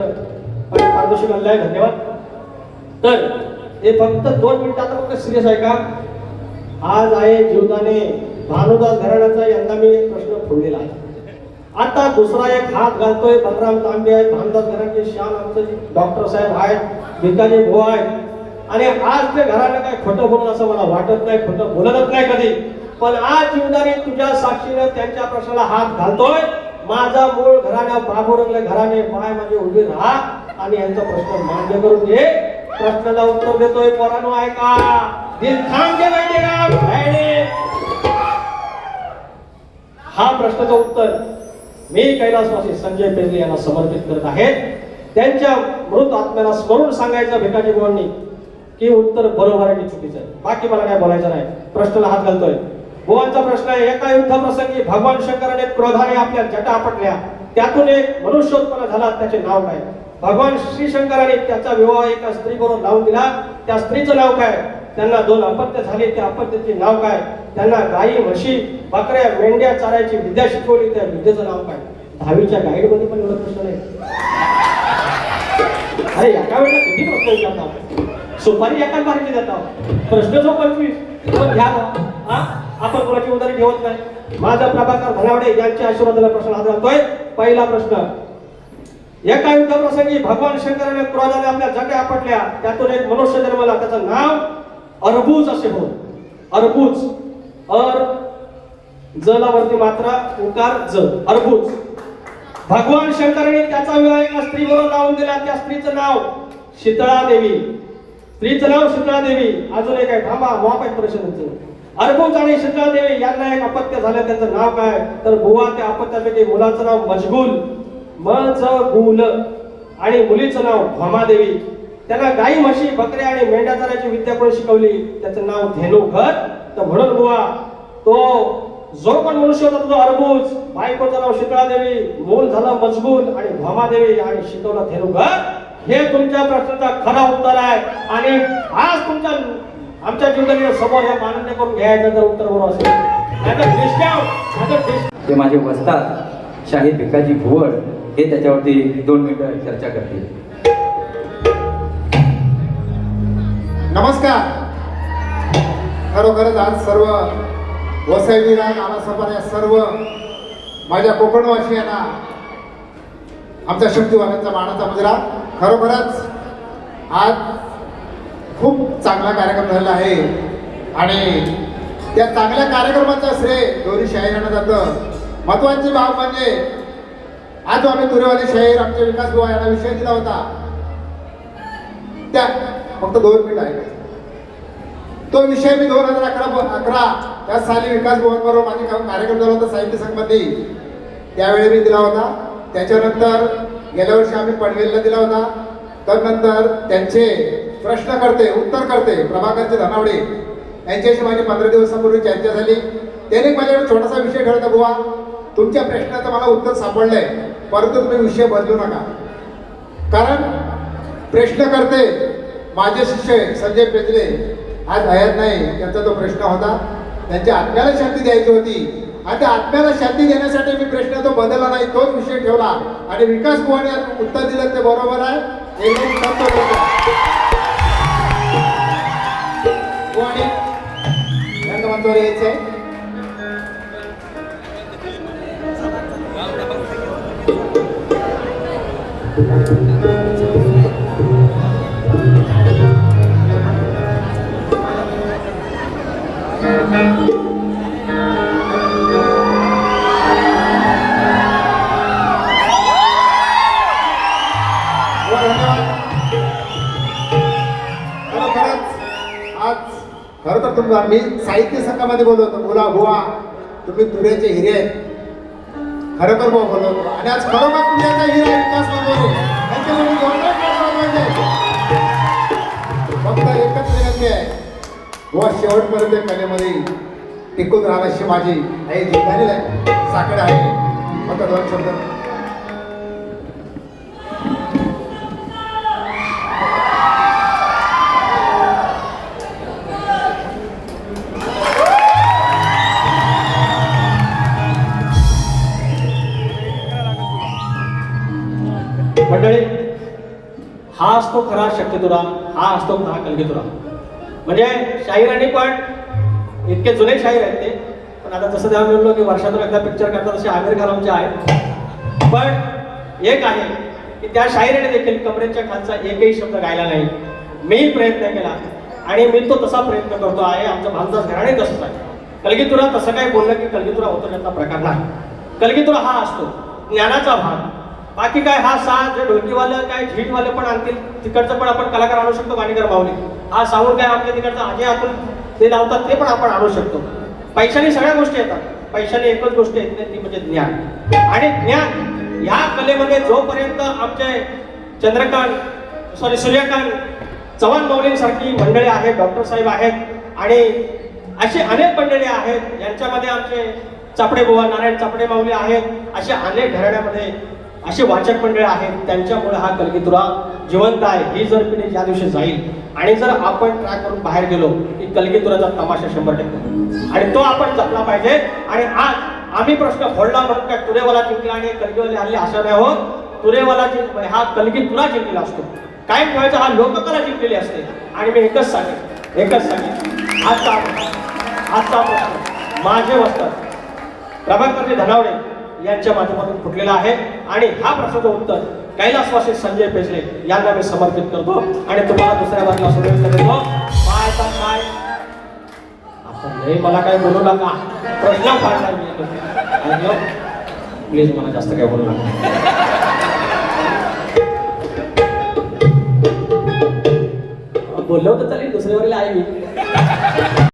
पारितोषिक आणलंय, धन्यवाद. तर हे फक्त 2 मिनिटात फक्त सिरियस आहे का? आज आहे जीवदाने भानुदास घराण्याचा यंदा मी प्रश्न फोडलेला आहे. आता दुसरा एक हात घालतोय बलराम तांबे आहेत, भानुदास घराण्याचे श्याम आमचे डॉक्टर साहेब आहेत, भिकाजी भाऊ आहेत. आणि आज ते घराने काय खोटं बोलून असं मला वाटत नाही, खोटं बोलतच नाही कधी. पण आज जीवदाने तुझ्या साक्षीने त्यांच्या प्रश्नाला हात घालतोय. माझा मूळ घराण्या बाबूरंगले घराणे माय म्हणजे उभी राहा आणि यांचा प्रश्न मान्य करून घे. प्रश्नाला उत्तर देतोय पोरांनो, ऐका. दिल थांब के बैठेगा भाईने. हा प्रश्नाचं उत्तर मी कैलासवासी संजय पेजले यांना समर्पित करत आहे. त्यांच्या मृत आत्म्याला स्मरून सांगायचं भिकाजी भाऊंनी की उत्तर बरोबर आहे की चुकीचं आहे. बाकी मला काय बोलायचं नाही. प्रश्नाला हात घालतोय. भुवांचा प्रश्न आहे, एका युद्ध प्रसंगी भगवान शंकराने क्रोधाने आपल्या जटा आपटल्या, त्यातून एक मनुष्य उत्पन्न झाला, त्याचे नाव काय? भगवान श्री शंकराने त्याचा विवाह एका स्त्रीबरोबर लावून दिला, त्या स्त्रीचं नाव काय? त्यांना 2 अपत्य झाले, त्या अपत्याचे नाव काय? त्यांना गायी म्हशी बकऱ्या मेंढ्या चारायची विद्या शिकवली, त्या विद्येचं नाव काय? 10वीच्या गाईड मध्ये पण एवढा प्रश्न नाही. अरे एका वेळेला किती प्रश्न विचारतात? सुपारी एका बारीची देतात, प्रश्न जो 25 पण घ्या ना. आपण कोणाची उदाहरण ठेवत नाही. माझा प्रभाकर धनावडे यांच्या आशीर्वादाला प्रश्न हात घालतोय. पहिला प्रश्न, एका युद्ध प्रसंगी भगवान शंकराने क्रोधाने आपल्या जटा आपटल्या, त्यातून एक मनुष्य जन्मला, त्याचं नाव अरबूज असे होत. अरबूज, जलावरती मात्रा उकार ज, अरबूज. भगवान शंकराने त्याचा विवाह एका स्त्रीबरोबर लावून दिला, त्या स्त्रीचं नाव शीतळा देवी. स्त्रीचं नाव शीतळा देवी. अजून एक आहे, थांबा माप आहे प्रश्नांचं. अरबूज आणि शीतळा देवी यांना एक अपत्य झालं, त्याचं नाव काय? तर बुवा त्या अपत्यापैकी मुलाचं नाव मजगुल, मजगुल, आणि मुलीचं नाव भामादेवी. त्यांना गाई म्हशी बकऱ्या आणि मेंढ्या चारायची विद्या कोणी शिकवली? त्याचं नाव धेनुघर. तर म्हणून बुवा तो जो पण मनुष्य होता तो अरबूज, बायकोचं नाव शीतळा देवी, मूल झाला मजगुल आणि भामादेवी आणि शिकवलं धेनुघर. हे तुमच्या प्रश्नाचा खरा उत्तर आहे. आणि आज तुमच्या आमच्या जीवनाने समोर हे मान्य करून घ्यायचं जर उत्तर बरोबर असेल. ते माझे वस्ताद शाहीर भिकाजी भुवड हे त्याच्यावरती 2 मिनिटं चर्चा करतील. नमस्कार. खरोखरच आज सर्व वसईवीरा नानासपा या सर्व माझ्या कोकणवासियांना आमच्या शक्तिवानांचा मानाचा मुजरा. खरोखरच आज खूप चांगला कार्यक्रम झालेला आहे आणि त्या चांगल्या कार्यक्रमाचं श्रेय दोन्ही शाहीरांना जातं. महत्वाची बाब म्हणजे आज आम्ही तुरेवाले शाहीर आमचे विकास बुवा यांना विषय दिला होता, त्या फक्त 2 मिनिट आहे. तो विषय मी 2011 त्या साली विकास बुवांबरोबर माझे कार्यक्रम झाला होता साहित्य संघामध्ये, त्यावेळी मी दिला होता. त्याच्यानंतर गेल्या वर्षी आम्ही पनवेलला दिला होता. त्यानंतर त्यांचे प्रश्नकर्ते उत्तरकर्ते प्रभाकरचे धनावडे यांच्याशी माझी 15 दिवसापूर्वी चर्चा झाली. त्याने माझ्याकडे छोटासा विषय ठेवला, बुवा तुमच्या प्रश्नाचं मला उत्तर सापडलंय, परंतु तुम्ही विषय बदलू नका. कारण प्रश्नकर्ते माझे शिष्य संजय पेजले आज हयात नाही, त्यांचा तो प्रश्न होता. त्यांच्या आत्म्याला शांती द्यायची होती आणि त्या आत्म्याला शांती देण्यासाठी मी प्रश्न तो बदलला नाही, तोच विषय ठेवला आणि विकास बुवाने उत्तर दिलं ते बरोबर आहे. रंगमंचावर यायचंय. खरं तर तुम्हाला मी साहित्य संघामध्ये बोलवतो, बोला बुवा तुम्ही तुऱ्याचे हिरे आहेत, खरोखर बुवा बोलवतो. आणि आज खरोखर तुऱ्याचा हिरे विकास फक्त एकच विनंती आहे, बुवा शेवटपर्यंत कलेमध्ये टिकून राहण्याची माझी आई जिंकलेली आहे. साकडे आहे फक्त 2 शब्द. मंडळी हा असतो खरा शक्तितुरा, हा असतो खरा कलगीतुरा. म्हणजे शाहिरांनी पण इतके जुने शाहीर आहेत ते, पण आता जसं तेव्हा म्हणलो की वर्षातून एकदा पिक्चर करतात तसे आमिर खान आमचे आहेत. पण एक आहे की त्या शाहिराने देखील कमरेच्या खालचा एकही शब्द गायला नाही. मीही प्रयत्न केला आणि मी तो तसा प्रयत्न करतो आहे. आमचं भामदास घराणे तसंच आहे. कलगीतुरा तसं काय बोललं की कलगीतुरा होतो याचा प्रकार नाही. कलगीतुरा हा असतो ज्ञानाचा भाग. बाकी काय हा साज जे ढोलकीवालं काय झीटवाले पण आणतील, तिकडचं पण आपण कलाकार आणू शकतो. गाणीकर माऊली हा सांगून काय आमच्या तिकडचं आजी आपण ते लावतात ते पण आपण आणू शकतो. पैशाने सगळ्या गोष्टी येतात, पैशाने एकच गोष्ट येत नाही ती म्हणजे ज्ञान. आणि ज्ञान ह्या कलेमध्ये जोपर्यंत आमचे सूर्यकांत चव्हाण माऊलींसारखी मंडळी आहेत, डॉक्टर साहेब आहेत आणि असे अनेक मंडळी आहेत, यांच्यामध्ये आमचे चापडे बुवा नारायण चापडे माऊली आहेत, अशा अनेक घराण्यामध्ये असे वाचक मंडळ आहेत. त्यांच्यामुळे हा कलगीतुरा जिवंत आहे. ही जर पिढी ज्या दिवशी जाईल आणि जर आपण ट्रॅक करून बाहेर गेलो की कलगीतुराचा तमाशा 100% आणि तो आपण जपला पाहिजे. आणि आज आम्ही प्रश्न फोडला म्हणून काय तुरेवाला जिंकला आणि कलगीवाले हल्ले असं नाही होत. तुरेवाला हा कलगीतुरा जिंकलेला असतो. काय ठेवायचा हा लोककला जिंकलेली असते. आणि मी एकच सांगेन आजचा प्रश्न माझे वस्तात प्रभाकरजी धनावडे यांच्या माध्यमातून फुटलेला आहे. आणि हा प्रश्नाचं उत्तर कैलासवासी संजय पेशले यांना मी समर्पित करतो आणि तुम्हाला दुसऱ्या बाजूला सोडवून देतो. काय आता नाही मला काय बोलू नका, प्रश्न पाडणार मी. प्लीज मला जास्त काय बोलू नका. बोललो तर चालेल, दुसऱ्या वेळेला आहे मी.